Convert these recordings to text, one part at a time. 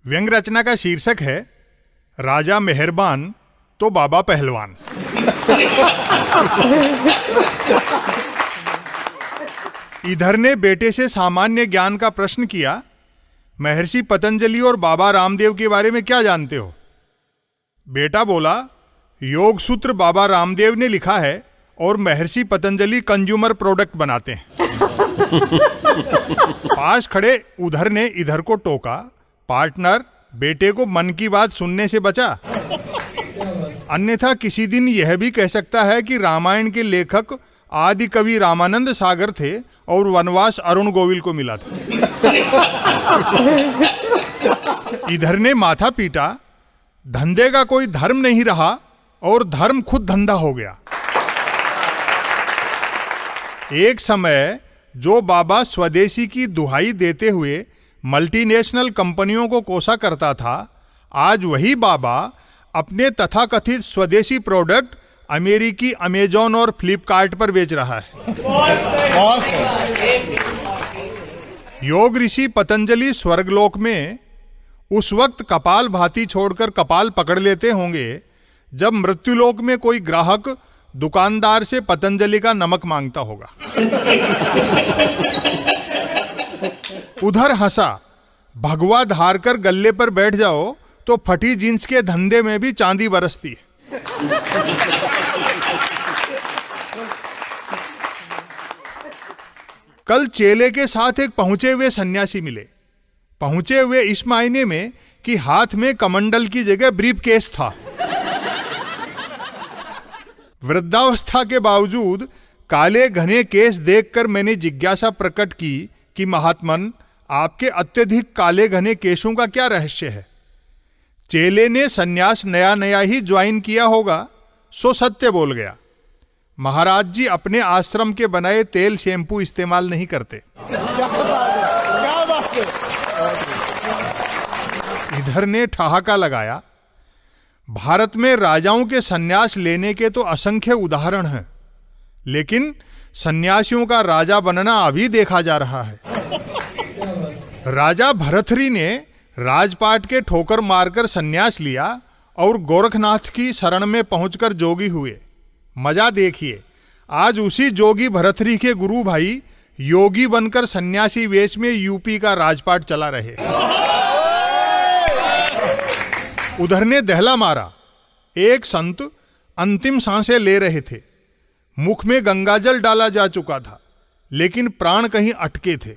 व्यंग रचना का शीर्षक है राजा मेहरबान तो बाबा पहलवान। इधर ने बेटे से सामान्य ज्ञान का प्रश्न किया, महर्षि पतंजलि और बाबा रामदेव के बारे में क्या जानते हो? बेटा बोला, योग सूत्र बाबा रामदेव ने लिखा है और महर्षि पतंजलि कंज्यूमर प्रोडक्ट बनाते हैं। पास खड़े उधर ने इधर को टोका, पार्टनर बेटे को मन की बात सुनने से बचा, अन्यथा किसी दिन यह भी कह सकता है कि रामायण के लेखक आदि कवि रामानंद सागर थे और वनवास अरुण गोविल को मिला था। इधर ने माथा पीटा, धंधे का कोई धर्म नहीं रहा और धर्म खुद धंधा हो गया। एक समय जो बाबा स्वदेशी की दुहाई देते हुए मल्टीनेशनल कंपनियों को कोसा करता था, आज वही बाबा अपने तथाकथित स्वदेशी प्रोडक्ट अमेरिकी अमेजॉन और फ्लिपकार्ट पर बेच रहा है। योग ऋषि पतंजलि स्वर्गलोक में उस वक्त कपाल भाती छोड़कर कपाल पकड़ लेते होंगे जब मृत्युलोक में कोई ग्राहक दुकानदार से पतंजलि का नमक मांगता होगा। उधर हंसा, भगवा धार कर गल्ले पर बैठ जाओ तो फटी जींस के धंधे में भी चांदी बरसती है। कल चेले के साथ एक पहुंचे हुए सन्यासी मिले। पहुंचे हुए इस मायने में कि हाथ में कमंडल की जगह ब्रीफ केस था। वृद्धावस्था के बावजूद काले घने केस देखकर मैंने जिज्ञासा प्रकट की कि महात्मन, आपके अत्यधिक काले घने केशों का क्या रहस्य है? चेले ने सन्यास नया नया ही ज्वाइन किया होगा, सो सत्य बोल गया, महाराज जी अपने आश्रम के बनाए तेल शैम्पू इस्तेमाल नहीं करते। इधर ने ठहाका लगाया, भारत में राजाओं के सन्यास लेने के तो असंख्य उदाहरण हैं, लेकिन सन्यासियों का राजा बनना अभी देखा जा रहा है। राजा भरथरी ने राजपाट के ठोकर मारकर सन्यास लिया और गोरखनाथ की शरण में पहुंचकर जोगी हुए। मजा देखिए, आज उसी जोगी भरथरी के गुरु भाई योगी बनकर सन्यासी वेश में यूपी का राजपाट चला रहे। उधर ने दहला मारा, एक संत अंतिम सांसें ले रहे थे, मुख में गंगाजल डाला जा चुका था, लेकिन प्राण कहीं अटके थे।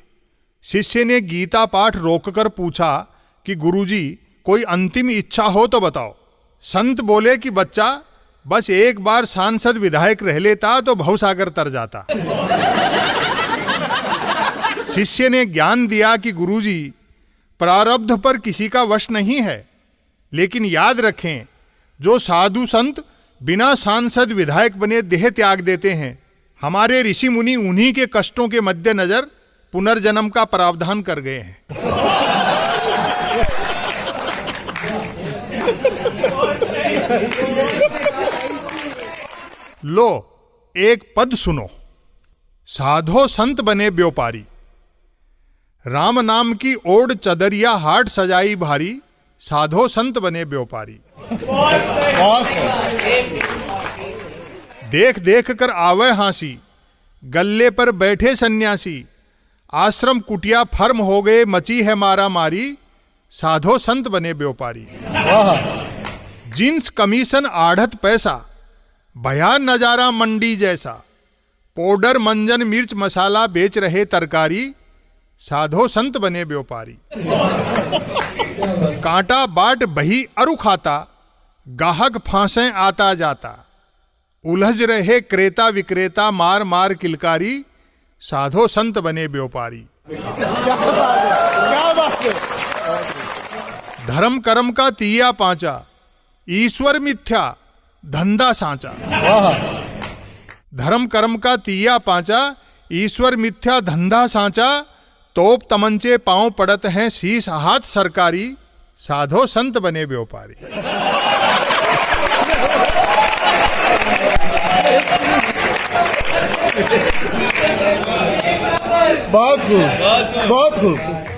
शिष्य ने गीता पाठ रोककर पूछा कि गुरुजी, कोई अंतिम इच्छा हो तो बताओ। संत बोले कि बच्चा, बस एक बार सांसद विधायक रह लेता तो भवसागर तर जाता। शिष्य ने ज्ञान दिया कि गुरुजी, प्रारब्ध पर किसी का वश नहीं है, लेकिन याद रखें, जो साधु संत बिना सांसद विधायक बने देह त्याग देते हैं, हमारे ऋषि मुनि उन्हीं के कष्टों के मद्देनजर पुनर्जन्म का प्रावधान कर गए हैं। लो, एक पद सुनो, साधो संत बने व्यापारी, राम नाम की ओढ़ चदरिया हाट सजाई भारी, साधो संत बने व्यापारी। देख देख कर आवे हांसी, गल्ले पर बैठे सन्यासी, आश्रम कुटिया फर्म हो गए मची है मारा मारी, साधो संत बने व्यापारी। जींस कमीशन आढ़त पैसा, भया नजारा मंडी जैसा, पाउडर मंजन मिर्च मसाला बेच रहे तरकारी, साधो संत बने व्यापारी। कांटा बाट बही अरु खाता, गाहक फांसे आता जाता, उलझ रहे क्रेता विक्रेता मार मार किलकारी, साधो संत बने व्यापारी। धर्म कर्म का तिया पांचा, ईश्वर मिथ्या धंधा सांचा। धर्म कर्म का तिया पांचा, ईश्वर मिथ्या धंधा सांचा, तोप तमंचे पांव पड़त हैं शीश हाथ सरकारी, साधो संत बने व्यापारी। बहुत खूब, बहुत खूब।